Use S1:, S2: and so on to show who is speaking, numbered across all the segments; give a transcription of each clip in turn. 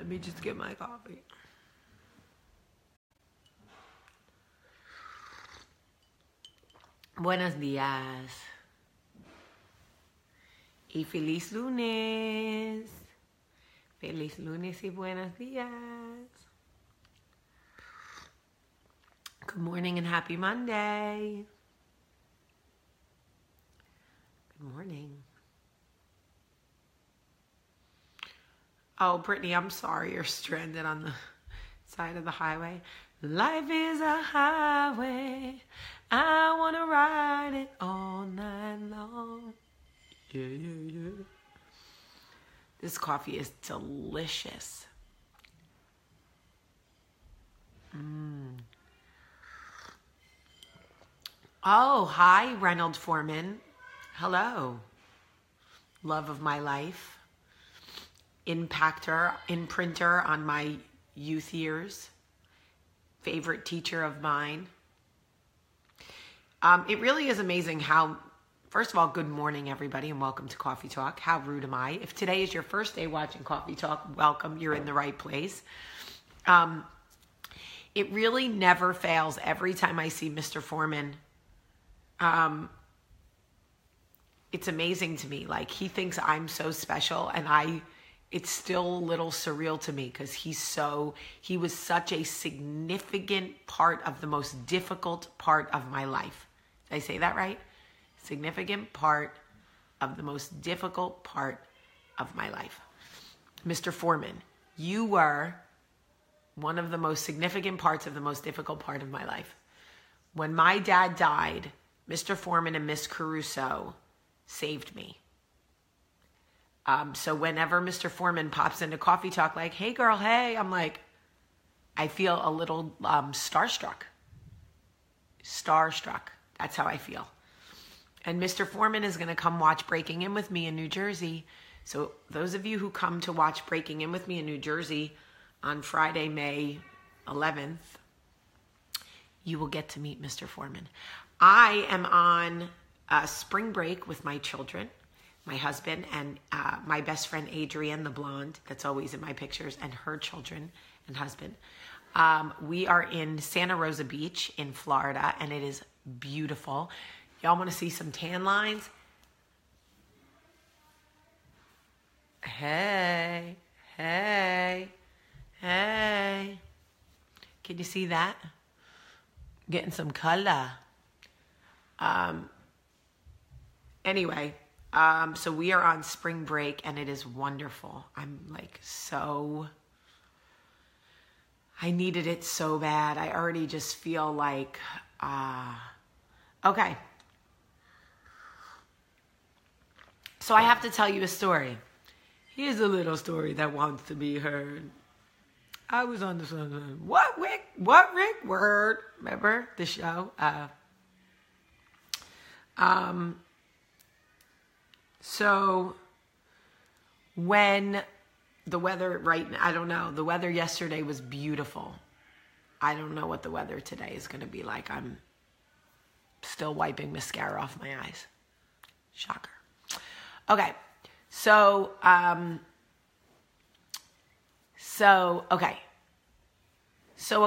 S1: Let me just get my coffee. Buenos días. Y feliz lunes. Feliz lunes y buenos días. Good morning and happy Monday. Good morning. Oh, Brittany, I'm sorry you're stranded on the side of the highway. Life is a highway. I want to ride it all night long. Yeah. This coffee is delicious. Oh, hi, Reynold Foreman. Hello. Love of my life. Imprinter on my youth years. Favorite teacher of mine. It really is amazing how, first of all, good morning, everybody, and welcome to Coffee Talk. How rude am I? If today is your first day watching Coffee Talk, welcome. You're in the right place. It really never fails. Every time I see Mr. Foreman, it's amazing to me. Like, he thinks I'm so special, and it's still a little surreal to me because he was such a significant part of the most difficult part of my life. Did I say that right? Significant part of the most difficult part of my life. Mr. Foreman, you were one of the most significant parts of the most difficult part of my life. When my dad died, Mr. Foreman and Miss Caruso saved me. So whenever Mr. Foreman pops into Coffee Talk like, hey girl, hey, I'm like, I feel a little starstruck. That's how I feel. And Mr. Foreman is going to come watch Breaking In with me in New Jersey. So those of you who come to watch Breaking In with me in New Jersey on Friday, May 11th, you will get to meet Mr. Foreman. I am on spring break with my children, my husband, and my best friend Adrienne, the blonde, that's always in my pictures, and her children and husband. We are in Santa Rosa Beach in Florida, and it is beautiful. Y'all want to see some tan lines? Hey. Can you see that? Getting some color. Anyway, so we are on spring break, and it is wonderful. I'm like I needed it so bad. I already just feel like, okay. So I have to tell you a story. Here's a little story that wants to be heard. I was on the sun. What, Rick? Word. Remember the show? So when the weather, I don't know. The weather yesterday was beautiful. I don't know what the weather today is going to be like. I'm still wiping mascara off my eyes. Shocker. Okay. So a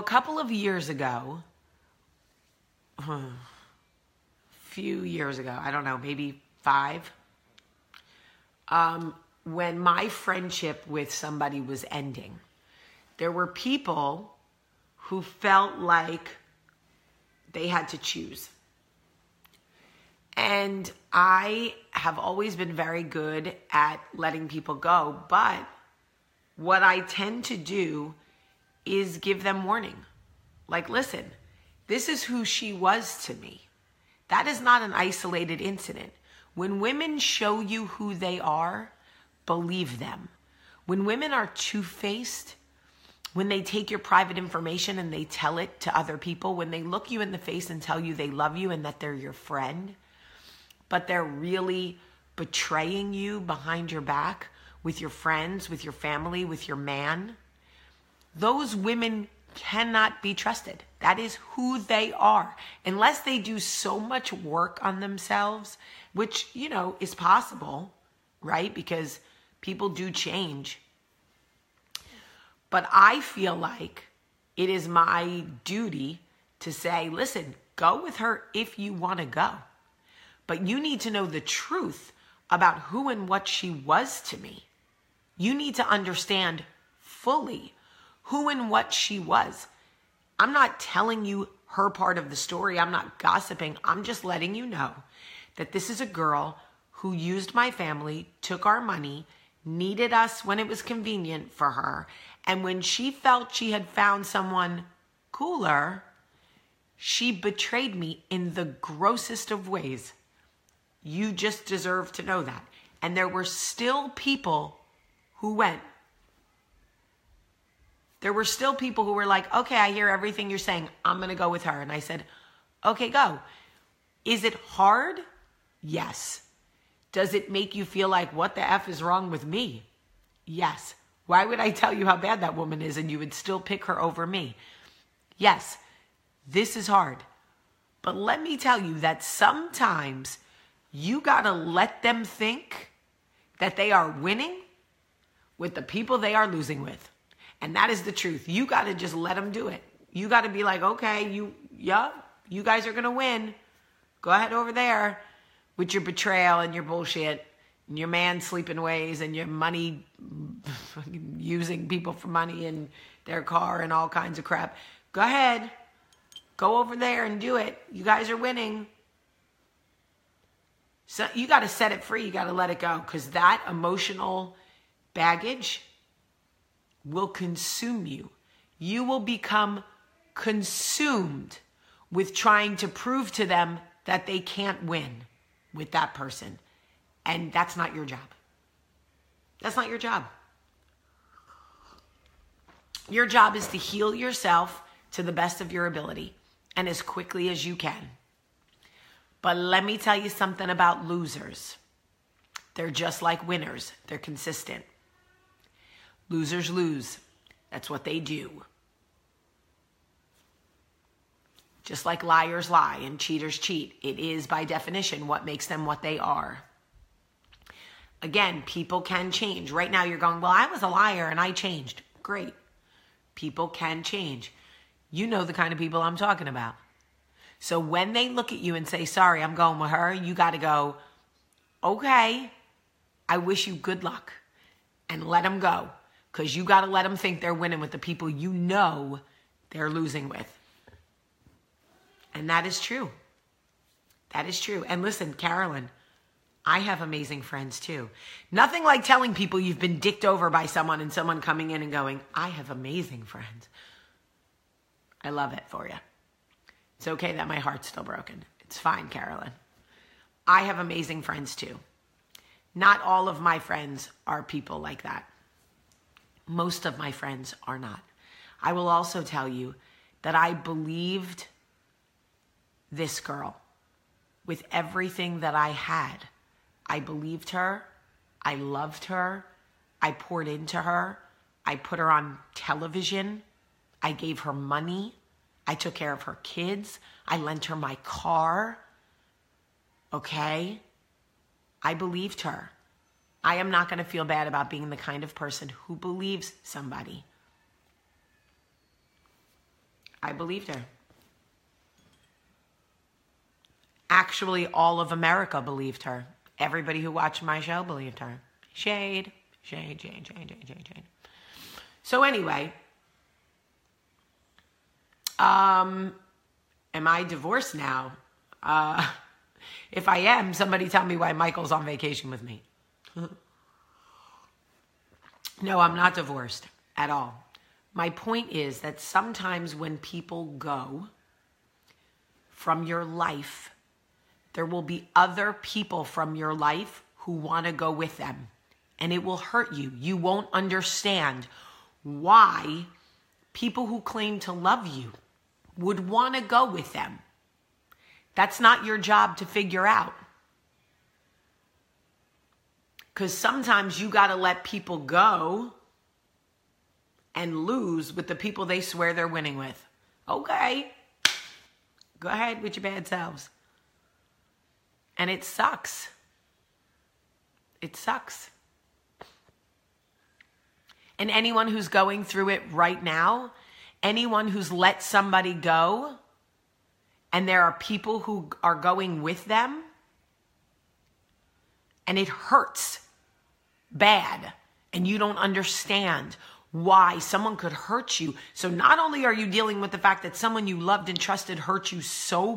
S1: couple of years ago, few years ago, I don't know, maybe 5, when my friendship with somebody was ending, there were people who felt like they had to choose. And I have always been very good at letting people go, but what I tend to do is give them warning. Like, listen, this is who she was to me. That is not an isolated incident. When women show you who they are, believe them. When women are two-faced, when they take your private information and they tell it to other people, when they look you in the face and tell you they love you and that they're your friend, but they're really betraying you behind your back with your friends, with your family, with your man, those women cannot be trusted. That is who they are. Unless they do so much work on themselves, which, is possible, right? Because people do change. But I feel like it is my duty to say, listen, go with her if you want to go. But you need to know the truth about who and what she was to me. You need to understand fully who and what she was. I'm not telling you her part of the story. I'm not gossiping. I'm just letting you know that this is a girl who used my family, took our money, needed us when it was convenient for her. And when she felt she had found someone cooler, she betrayed me in the grossest of ways. You just deserve to know that. And there were still people who went. There were still people who were like, okay, I hear everything you're saying. I'm going to go with her. And I said, okay, go. Is it hard? Yes. Does it make you feel like, what the F is wrong with me? Yes. Why would I tell you how bad that woman is and you would still pick her over me? Yes, this is hard. But let me tell you that sometimes you got to let them think that they are winning with the people they are losing with. And that is the truth. You got to just let them do it. You got to be like, okay, you guys are going to win. Go ahead over there with your betrayal and your bullshit and your man sleeping ways and your money, using people for money in their car and all kinds of crap. Go ahead. Go over there and do it. You guys are winning. So you got to set it free. You got to let it go, because that emotional baggage will consume you. You will become consumed with trying to prove to them that they can't win with that person. And that's not your job. That's not your job. Your job is to heal yourself to the best of your ability and as quickly as you can. But let me tell you something about losers. They're just like winners. They're consistent. Losers lose. That's what they do. Just like liars lie and cheaters cheat. It is by definition what makes them what they are. Again, people can change. Right now you're going, well, I was a liar and I changed. Great. People can change. You know the kind of people I'm talking about. So when they look at you and say, sorry, I'm going with her, you got to go, okay, I wish you good luck, and let them go. Because you got to let them think they're winning with the people you know they're losing with. And that is true. That is true. And listen, Carolyn, I have amazing friends too. Nothing like telling people you've been dicked over by someone and someone coming in and going, I have amazing friends. I love it for you. It's okay that my heart's still broken. It's fine, Carolyn. I have amazing friends too. Not all of my friends are people like that. Most of my friends are not. I will also tell you that I believed this girl with everything that I had. I believed her. I loved her. I poured into her. I put her on television. I gave her money. I took care of her kids. I lent her my car. Okay? I believed her. I am not going to feel bad about being the kind of person who believes somebody. I believed her. Actually, all of America believed her. Everybody who watched my show believed her. Shade, shade, shade, shade, shade, shade, shade. So anyway, am I divorced now? If I am, somebody tell me why Michael's on vacation with me. No, I'm not divorced at all. My point is that sometimes when people go from your life, there will be other people from your life who want to go with them. And it will hurt you. You won't understand why people who claim to love you would want to go with them. That's not your job to figure out. Because sometimes you got to let people go and lose with the people they swear they're winning with. Okay. Go ahead with your bad selves. And it sucks. It sucks. And anyone who's going through it right now, anyone who's let somebody go, and there are people who are going with them, and it hurts bad, and you don't understand why someone could hurt you. So not only are you dealing with the fact that someone you loved and trusted hurt you so